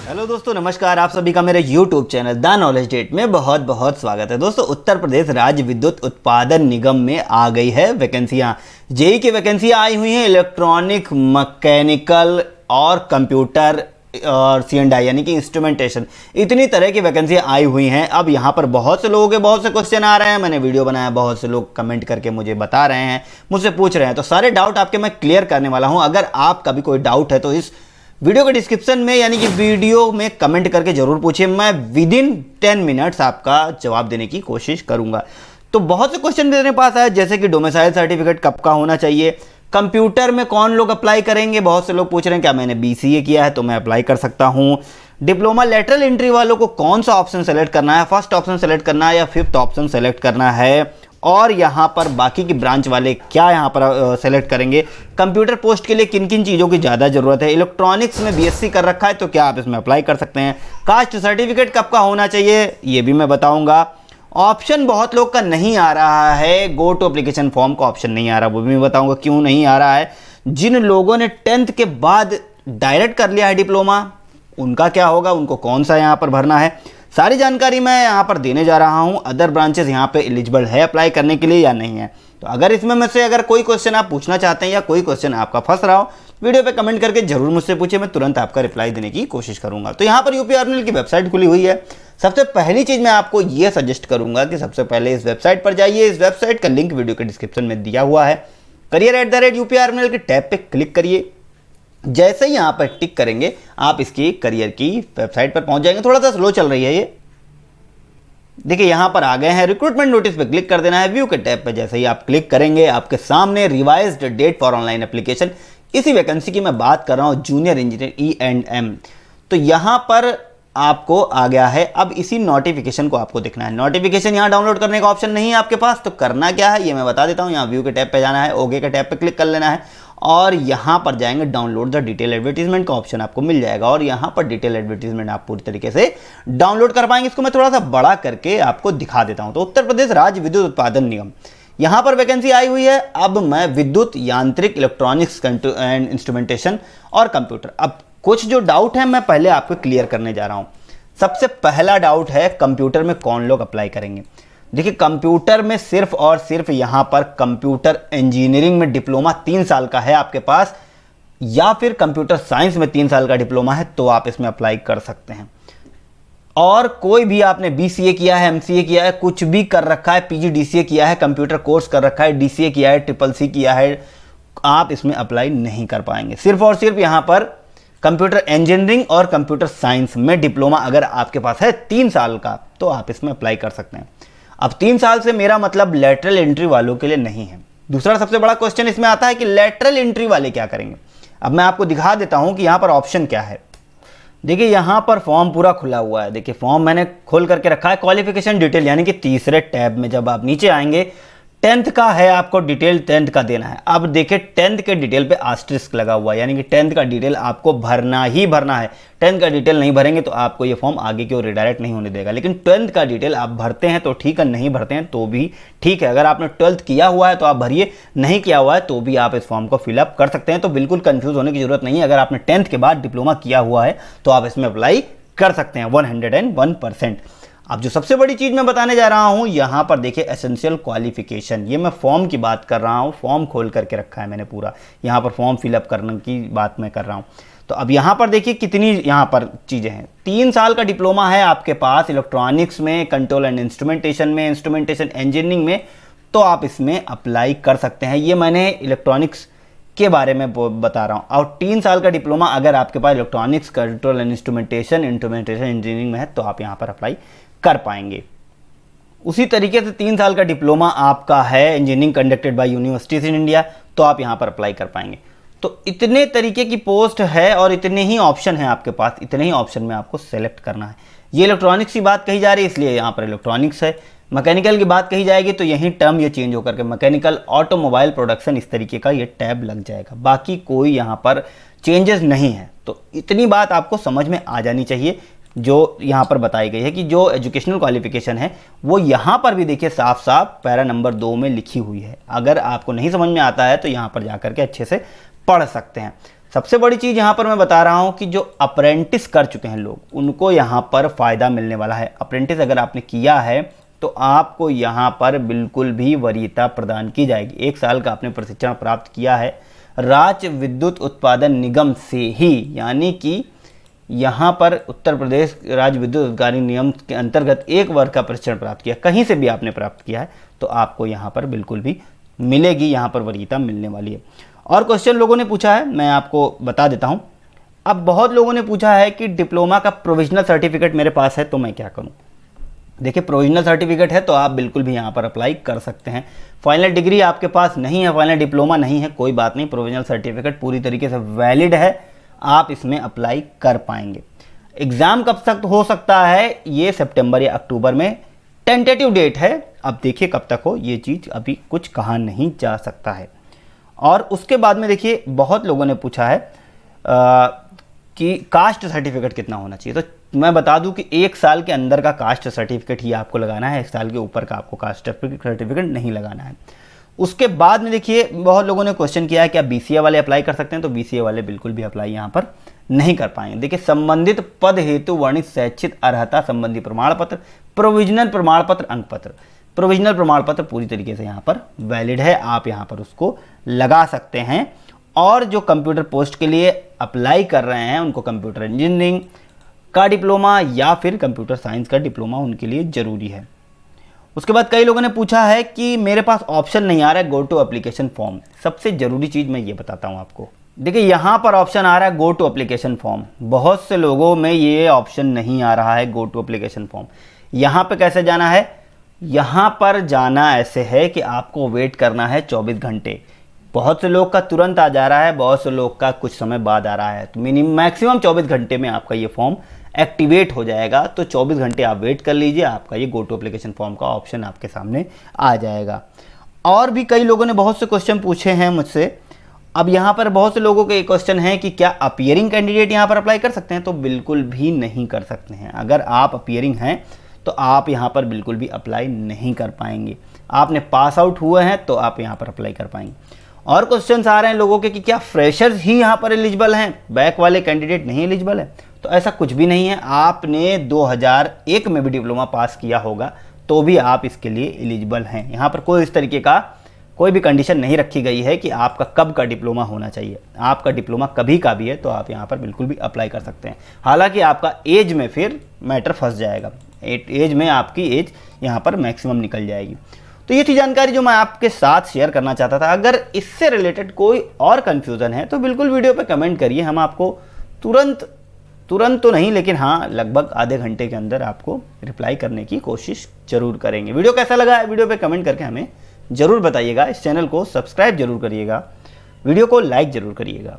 Hello दोस्तों, नमस्कार। आप सभी का मेरे YouTube channel the knowledge date में बहुत बहुत स्वागत है। दोस्तों, उत्तर प्रदेश राज्य विद्युत उत्पादन निगम में आ गई है वैकेंसियां। जेई की वैकेंसियां आई हुई हैं इलेक्ट्रॉनिक, मैकेनिकल और कंप्यूटर और C&I यानी कि इंस्ट्रूमेंटेशन। इतनी तरह की वैकेंसियां आई हुई हैं। अब यहाँ पर बहुत से लोगों के बहुत से क्वेश्चन आ रहे हैं। मैंने वीडियो बनाया, बहुत से लोग कमेंट करके मुझे बता रहे हैं, मुझसे पूछ रहे हैं, तो सारे डाउट आपके मैं क्लियर करने वाला हूँ। अगर आपका भी कोई डाउट है तो इस वीडियो के डिस्क्रिप्शन में यानी कि वीडियो में कमेंट करके जरूर पूछिए। मैं विदिन 10 मिनट्स आपका जवाब देने की कोशिश करूंगा। तो बहुत से क्वेश्चन मेरे पास आए, जैसे कि डोमिसाइल सर्टिफिकेट कब का होना चाहिए, कंप्यूटर में कौन लोग अप्लाई करेंगे। बहुत से लोग पूछ रहे हैं क्या मैंने BCA किया है तो मैं अप्लाई कर सकता हूँ। डिप्लोमा लेटरल एंट्री वालों को कौन सा ऑप्शन सेलेक्ट करना है, फर्स्ट ऑप्शन सेलेक्ट करना है या फिफ्थ ऑप्शन सेलेक्ट करना है, और यहाँ पर बाकी की ब्रांच वाले क्या यहाँ पर सेलेक्ट करेंगे। कंप्यूटर पोस्ट के लिए किन किन चीज़ों की ज़्यादा ज़रूरत है। इलेक्ट्रॉनिक्स में BSc कर रखा है तो क्या आप इसमें अप्लाई कर सकते हैं। कास्ट सर्टिफिकेट कब का होना चाहिए ये भी मैं बताऊंगा। ऑप्शन बहुत लोग का नहीं आ रहा है, गो टू एप्लीकेशन फॉर्म का ऑप्शन नहीं आ रहा, वो भी मैं बताऊंगा क्यों नहीं आ रहा है। जिन लोगों ने 10th के बाद डायरेक्ट कर लिया है डिप्लोमा, उनका क्या होगा, उनको कौन सा यहाँ पर भरना है, सारी जानकारी मैं यहाँ पर देने जा रहा हूँ। अदर ब्रांचेस यहाँ पे एलिजिबल है अप्लाई करने के लिए या नहीं है। तो अगर इसमें में से अगर कोई क्वेश्चन आप पूछना चाहते हैं या कोई क्वेश्चन आपका फंस रहा हो, वीडियो पे कमेंट करके जरूर मुझसे पूछिए, मैं तुरंत आपका रिप्लाई देने की कोशिश करूंगा। तो यहाँ पर UPRNL की वेबसाइट खुली हुई है। सबसे पहली चीज़ मैं आपको ये सजेस्ट करूंगा कि सबसे पहले इस वेबसाइट पर जाइए। इस वेबसाइट का लिंक वीडियो के डिस्क्रिप्शन में दिया हुआ है। career@UPRNL के टैब पे क्लिक करिए। जैसे ही यहाँ पर टिक करेंगे आप इसकी करियर की वेबसाइट पर पहुंच जाएंगे। थोड़ा सा स्लो चल रही है ये, देखिए यहाँ पर आ गए हैं। रिक्रूटमेंट नोटिस पे क्लिक कर देना है। व्यू के टैब पे जैसे ही आप क्लिक करेंगे आपके सामने revised date for online application, इसी वैकेंसी की मैं बात कर रहा हूँ, जूनियर इंजीनियर E&M। तो यहाँ पर आपको आ गया है। अब इसी नोटिफिकेशन को आपको देखना है। नोटिफिकेशन यहाँ डाउनलोड करने का ऑप्शन नहीं है आपके पास, तो करना क्या है ये मैं बता देता हूँ। यहाँ व्यू के टैब पे जाना है, ओके के टैब पे क्लिक कर लेना है और यहाँ पर जाएंगे, डाउनलोड द डिटेल एडवर्टीजमेंट का ऑप्शन आपको मिल जाएगा और यहाँ पर डिटेल एडवर्टीजमेंट आप पूरी तरीके से डाउनलोड कर पाएंगे। इसको मैं थोड़ा सा बड़ा करके आपको दिखा देता हूँ। तो उत्तर प्रदेश राज्य विद्युत उत्पादन निगम, यहाँ पर वैकेंसी आई हुई है। अब मैं विद्युत यांत्रिक, इलेक्ट्रॉनिक्स एंड इंस्ट्रूमेंटेशन और कंप्यूटर, अब कुछ जो डाउट है मैं पहले आपको क्लियर करने जा रहा हूँ। सबसे पहला डाउट है कंप्यूटर में कौन लोग अप्लाई करेंगे। देखिए, कंप्यूटर में सिर्फ और सिर्फ यहाँ पर कंप्यूटर इंजीनियरिंग में डिप्लोमा 3 साल का है आपके पास, या फिर कंप्यूटर साइंस में 3 साल का डिप्लोमा है तो आप इसमें अप्लाई कर सकते हैं। और कोई भी आपने BCA किया है, MCA किया है, कुछ भी कर रखा है, PGDCA किया है, कंप्यूटर कोर्स कर रखा है, DCA किया है, CCC किया है, आप इसमें अप्लाई नहीं कर पाएंगे। सिर्फ और सिर्फ यहाँ पर कंप्यूटर इंजीनियरिंग और कंप्यूटर साइंस में डिप्लोमा अगर आपके पास है 3 साल का तो आप इसमें अप्लाई कर सकते हैं। अब 3 साल से मेरा मतलब लेटरल एंट्री वालों के लिए नहीं है। दूसरा सबसे बड़ा क्वेश्चन इसमें आता है कि लेटरल एंट्री वाले क्या करेंगे। अब मैं आपको दिखा देता हूं कि यहां पर ऑप्शन क्या है। देखिए, यहां पर फॉर्म पूरा खुला हुआ है। देखिए, फॉर्म मैंने खोल करके रखा है। क्वालिफिकेशन डिटेल यानी कि तीसरे टैब में जब आप नीचे आएंगे, 10th का है, आपको डिटेल 10th का देना है। अब देखिए, 10th के डिटेल पे आस्टरिस्क लगा हुआ है, यानी कि 10th का डिटेल आपको भरना ही भरना है। 10th का डिटेल नहीं भरेंगे तो आपको ये फॉर्म आगे की ओर रिडायरेक्ट नहीं होने देगा। लेकिन 10th का डिटेल आप भरते हैं तो ठीक है, नहीं भरते हैं तो भी ठीक है। अगर आपने 12th किया हुआ है तो आप भरिए, नहीं किया हुआ है तो भी आप इस फॉर्म को फिलअप कर सकते हैं। तो बिल्कुल कंफ्यूज होने की जरूरत नहीं है। अगर आपने 10th के बाद डिप्लोमा किया हुआ है तो आप इसमें अप्लाई कर सकते हैं 101%। अब जो सबसे बड़ी चीज मैं बताने जा रहा हूं, यहां पर देखिए एसेंशियल क्वालिफिकेशन, ये मैं फॉर्म की बात कर रहा हूं। फॉर्म खोल करके रखा है मैंने पूरा, यहां पर फॉर्म फिलअप करने की बात मैं कर रहा हूं। तो अब यहां पर देखिए कितनी यहां पर चीजें हैं। 3 साल का डिप्लोमा है आपके पास इलेक्ट्रॉनिक्स में, कंट्रोल एंड इंस्ट्रूमेंटेशन में, इंस्ट्रूमेंटेशन इंजीनियरिंग में, तो आप इसमें अप्लाई कर सकते हैं। ये मैंने इलेक्ट्रॉनिक्स के बारे में बता रहा हूँ। और 3 साल का डिप्लोमा अगर आपके पास electronics, control and instrumentation engineering में है तो आप यहाँ पर अप्लाई कर पाएंगे। उसी तरीके से 3 साल का डिप्लोमा आपका है engineering conducted by universities in India, तो आप यहाँ पर अप्लाई कर पाएंगे। तो इतने तरीके की पोस्ट है और इतने ही ऑप्शन है आपके पास, इतने ही ऑप्शन में आपको सेलेक्ट करना है। ये इलेक्ट्रॉनिक्स की बात कही जा रही है इसलिए यहाँ पर इलेक्ट्रॉनिक्स है। मैकेनिकल की बात कही जाएगी तो यही टर्म ये चेंज होकर के मैकेनिकल ऑटोमोबाइल प्रोडक्शन इस तरीके का ये टैब लग जाएगा। बाकी कोई यहाँ पर चेंजेस नहीं है। तो इतनी बात आपको समझ में आ जानी चाहिए। जो यहाँ पर बताई गई है कि जो एजुकेशनल क्वालिफिकेशन है वो यहाँ पर भी देखिए साफ साफ पैरा नंबर 2 में लिखी हुई है। अगर आपको नहीं समझ में आता है तो यहाँ पर जाकर के अच्छे से पढ़ सकते हैं। सबसे बड़ी चीज़ यहाँ पर मैं बता रहा हूँ कि जो अप्रेंटिस कर चुके हैं लोग, उनको यहाँ पर फ़ायदा मिलने वाला है। अप्रेंटिस अगर आपने किया है तो आपको यहाँ पर बिल्कुल भी वरीयता प्रदान की जाएगी। 1 साल का आपने प्रशिक्षण प्राप्त किया है राज्य विद्युत उत्पादन निगम से ही, यानी कि यहाँ पर उत्तर प्रदेश राज्य विद्युत उत्पादन निगम के अंतर्गत 1 वर्ष का प्रशिक्षण प्राप्त किया, कहीं से भी आपने प्राप्त किया है तो आपको यहाँ पर बिल्कुल भी मिलेगी, यहाँ पर वरीयता मिलने वाली है। और क्वेश्चन लोगों ने पूछा है, मैं आपको बता देता हूँ। अब बहुत लोगों ने पूछा है कि डिप्लोमा का प्रोविजनल सर्टिफिकेट मेरे पास है तो मैं क्या करूँ। देखिए, प्रोविजनल सर्टिफिकेट है तो आप बिल्कुल भी यहाँ पर अप्लाई कर सकते हैं। फाइनल डिग्री आपके पास नहीं है, फाइनल डिप्लोमा नहीं है, कोई बात नहीं, प्रोविजनल सर्टिफिकेट पूरी तरीके से वैलिड है, आप इसमें अप्लाई कर पाएंगे। एग्ज़ाम कब तक हो सकता है, ये सितंबर या अक्टूबर में टेंटेटिव डेट है। अब देखिए कब तक हो, ये चीज़ अभी कुछ कहा नहीं जा सकता है। और उसके बाद में देखिए बहुत लोगों ने पूछा है कि कास्ट सर्टिफिकेट कितना होना चाहिए। तो मैं बता दूं कि 1 साल के अंदर का कास्ट सर्टिफिकेट ही आपको लगाना है, 1 साल के ऊपर का आपको कास्ट सर्टिफिकेट नहीं लगाना है। उसके बाद में देखिए बहुत लोगों ने क्वेश्चन किया है क्या BCA वाले अप्लाई कर सकते हैं, तो BCA वाले बिल्कुल भी अप्लाई यहाँ पर नहीं कर पाएंगे। देखिए, संबंधित पद हेतु वर्णित शैक्षिक अर्हता संबंधी प्रमाण पत्र, प्रोविजनल प्रमाण पत्र, अंक पत्र, प्रोविजनल प्रमाण पत्र पूरी तरीके से यहाँ पर वैलिड है, आप यहाँ पर उसको लगा सकते हैं। और जो कंप्यूटर पोस्ट के लिए अप्लाई कर रहे हैं उनको कंप्यूटर इंजीनियरिंग का डिप्लोमा या फिर कंप्यूटर साइंस का डिप्लोमा उनके लिए ज़रूरी है। उसके बाद कई लोगों ने पूछा है कि मेरे पास ऑप्शन नहीं आ रहा है गो टू एप्लीकेशन फॉर्म। सबसे ज़रूरी चीज़ मैं ये बताता हूँ आपको। देखिए, यहाँ पर ऑप्शन आ रहा है गो टू एप्लीकेशन फॉर्म, बहुत से लोगों में ये ऑप्शन नहीं आ रहा है गो टू एप्लीकेशन फॉर्म। यहाँ पे कैसे जाना है, यहाँ पर जाना ऐसे है कि आपको वेट करना है 24 घंटे। बहुत से लोग का तुरंत आ जा रहा है, बहुत से लोग का कुछ समय बाद आ रहा है, तो मैक्सिमम 24 घंटे में आपका ये फॉर्म एक्टिवेट हो जाएगा। तो 24 घंटे आप वेट कर लीजिए, आपका ये गो टू एप्लीकेशन फॉर्म का ऑप्शन आपके सामने आ जाएगा। और भी कई लोगों ने बहुत से क्वेश्चन पूछे हैं मुझसे। अब यहाँ पर बहुत से लोगों के क्वेश्चन है कि क्या अपीयरिंग कैंडिडेट यहाँ पर अप्लाई कर सकते हैं, तो बिल्कुल भी नहीं कर सकते हैं। अगर आप अपीयरिंग हैं तो आप यहाँ पर बिल्कुल भी अप्लाई नहीं कर पाएंगे। आपने पास आउट हुए हैं तो आप यहाँ पर अप्लाई कर पाएंगे। और क्वेश्चंस आ रहे हैं लोगों के कि क्या फ्रेशर्स ही यहाँ पर एलिजिबल हैं, बैक वाले कैंडिडेट नहीं एलिजिबल है, तो ऐसा कुछ भी नहीं है। आपने 2001 में भी डिप्लोमा पास किया होगा तो भी आप इसके लिए एलिजिबल हैं। यहाँ पर कोई इस तरीके का कोई भी कंडीशन नहीं रखी गई है कि आपका कब का डिप्लोमा होना चाहिए। आपका डिप्लोमा कभी का भी है तो आप यहाँ पर बिल्कुल भी अप्लाई कर सकते हैं। हालांकि आपका एज में फिर मैटर फंस जाएगा, एज में आपकी एज यहाँ पर मैक्सिमम निकल जाएगी। तो ये थी जानकारी जो मैं आपके साथ शेयर करना चाहता था। अगर इससे रिलेटेड कोई और कन्फ्यूज़न है तो बिल्कुल वीडियो पे कमेंट करिए, हम आपको तुरंत तो नहीं लेकिन हाँ लगभग आधे घंटे के अंदर आपको रिप्लाई करने की कोशिश जरूर करेंगे। वीडियो कैसा लगा है वीडियो पे कमेंट करके हमें ज़रूर बताइएगा। इस चैनल को सब्सक्राइब जरूर करिएगा, वीडियो को लाइक ज़रूर करिएगा।